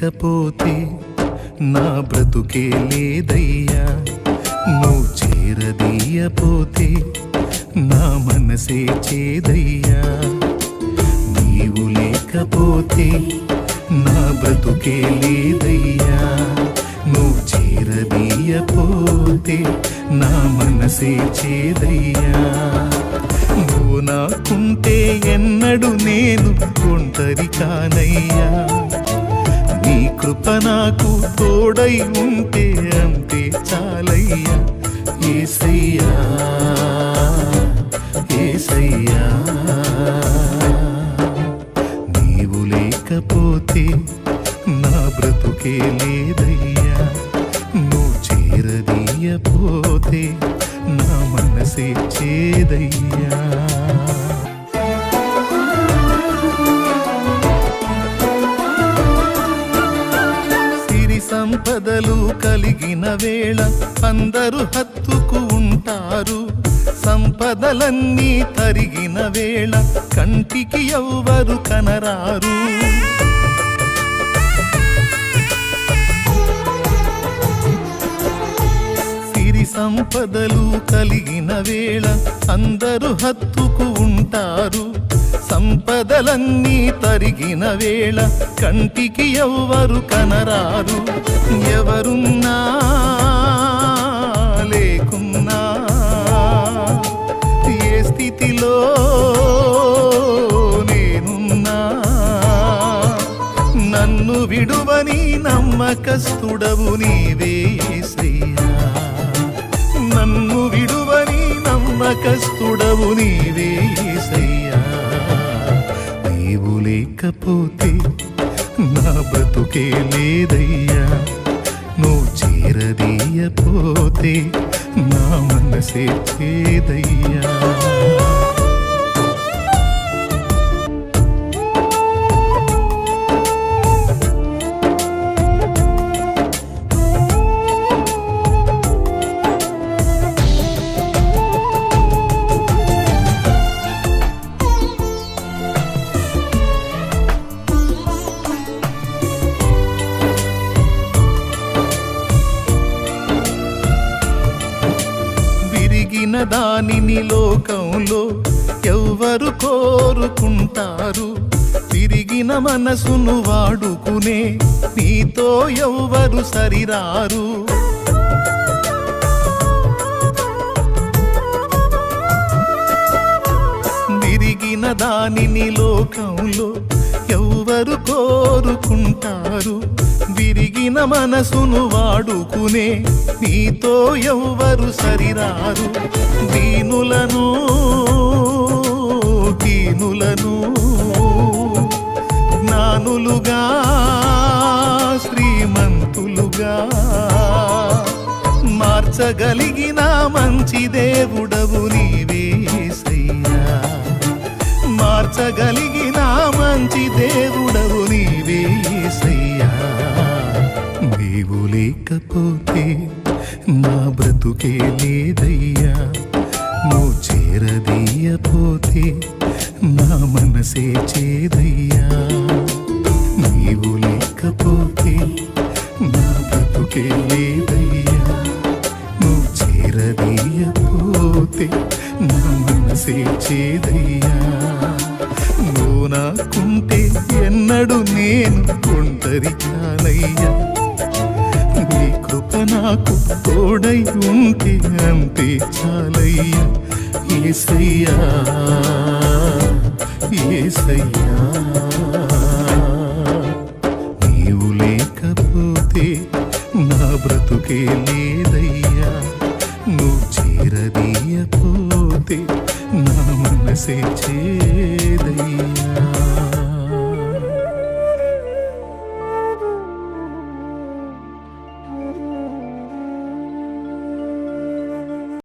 లేకపోతే నా బ్రతుకే లేదయ్యా, నువ్వు చేరదీయపోతే నా మనసే చేదయ్యా. నీవు లేకపోతే నా బ్రతుకే లేదయ్యా, నువ్వు చేరదీయపోతే నా మనసే చేదయ్యా. నువ్వు నాకుంటే ఎన్నడు నేను ఒంటరి కానయ్యా, నీ కృప నాకు తోడై ఉంటే అంతే చాలయ్యా. యేసయ్యా యేసయ్యా, నీవు లేకపోతే నా బ్రతుకే లేదయ్యా, నువ్వు చేరదీయపోతే నా మనసే చేదయ్యా. సంపదలు కలిగిన వేళ అందరూ హత్తుకు ఉంటారు, సంపదలన్నీ తరిగిన వేళ కంటికి ఎవ్వరు కనరారు. సిరి సంపదలు కలిగిన వేళ అందరూ హత్తుకు ఉంటారు, సంపదలన్నీ తరిగిన వేళ కంటికి ఎవ్వరు కనరారు. ఎవరున్నా లేకున్నా ఏ స్థితిలో నేనున్నా నన్ను విడువని నమ్మకస్తుడవు నీవే యేసయ్యా, నన్ను విడువని నమ్మకస్తుడవు నీవే యేసయ్యా. నీవు లేకపోతే నా బ్రతుకే లేదయ్యా, నువ్వు చేరదీయపోతే నా మనసే చేదయ్యా. దానిని లోకంలో ఎవ్వరు కోరుకుంటారు, తిరిగిన మనసును వాడుకునే నీతో ఎవ్వరు సరిరారు. తిరిగిన దానిని లోకంలో ఎవ్వరు కోరుకుంటారు, విరిగిన మనసును వాడుకునే నీతో ఎవ్వరు సరిరారు. దీనులను జ్ఞానులుగా శ్రీమంతులుగా మార్చగలిగిన మంచి దేవుడవు నీవే యేసయ్యా, మార్చగలిగిన మంచి దేవుడవు నీవే యేసయ్యా. నీవు లేకపోతే నా బ్రతుకే లేదయ్యా, నువ్వు చేరదీయపోతే నా మనసే చేదయ్యా. నీవు లేకపోతే నా బ్రతుకే లేదయ్యా, నువ్వు చేరదీయపోతే నా మనసే చేదయ్యా. నువ్వు నాకుంటే ఎన్నడు నేను ఒంటరి కానయ్యా, నీ కృప నాకు తోడై ఉంటే అంతే చాలయ్యా. యేసయ్యా యేసయ్యా, నీవు లేకపోతే నా బ్రతుకే లేదయ్యా, నువ్వు చేరదీయపోతే నా మనసే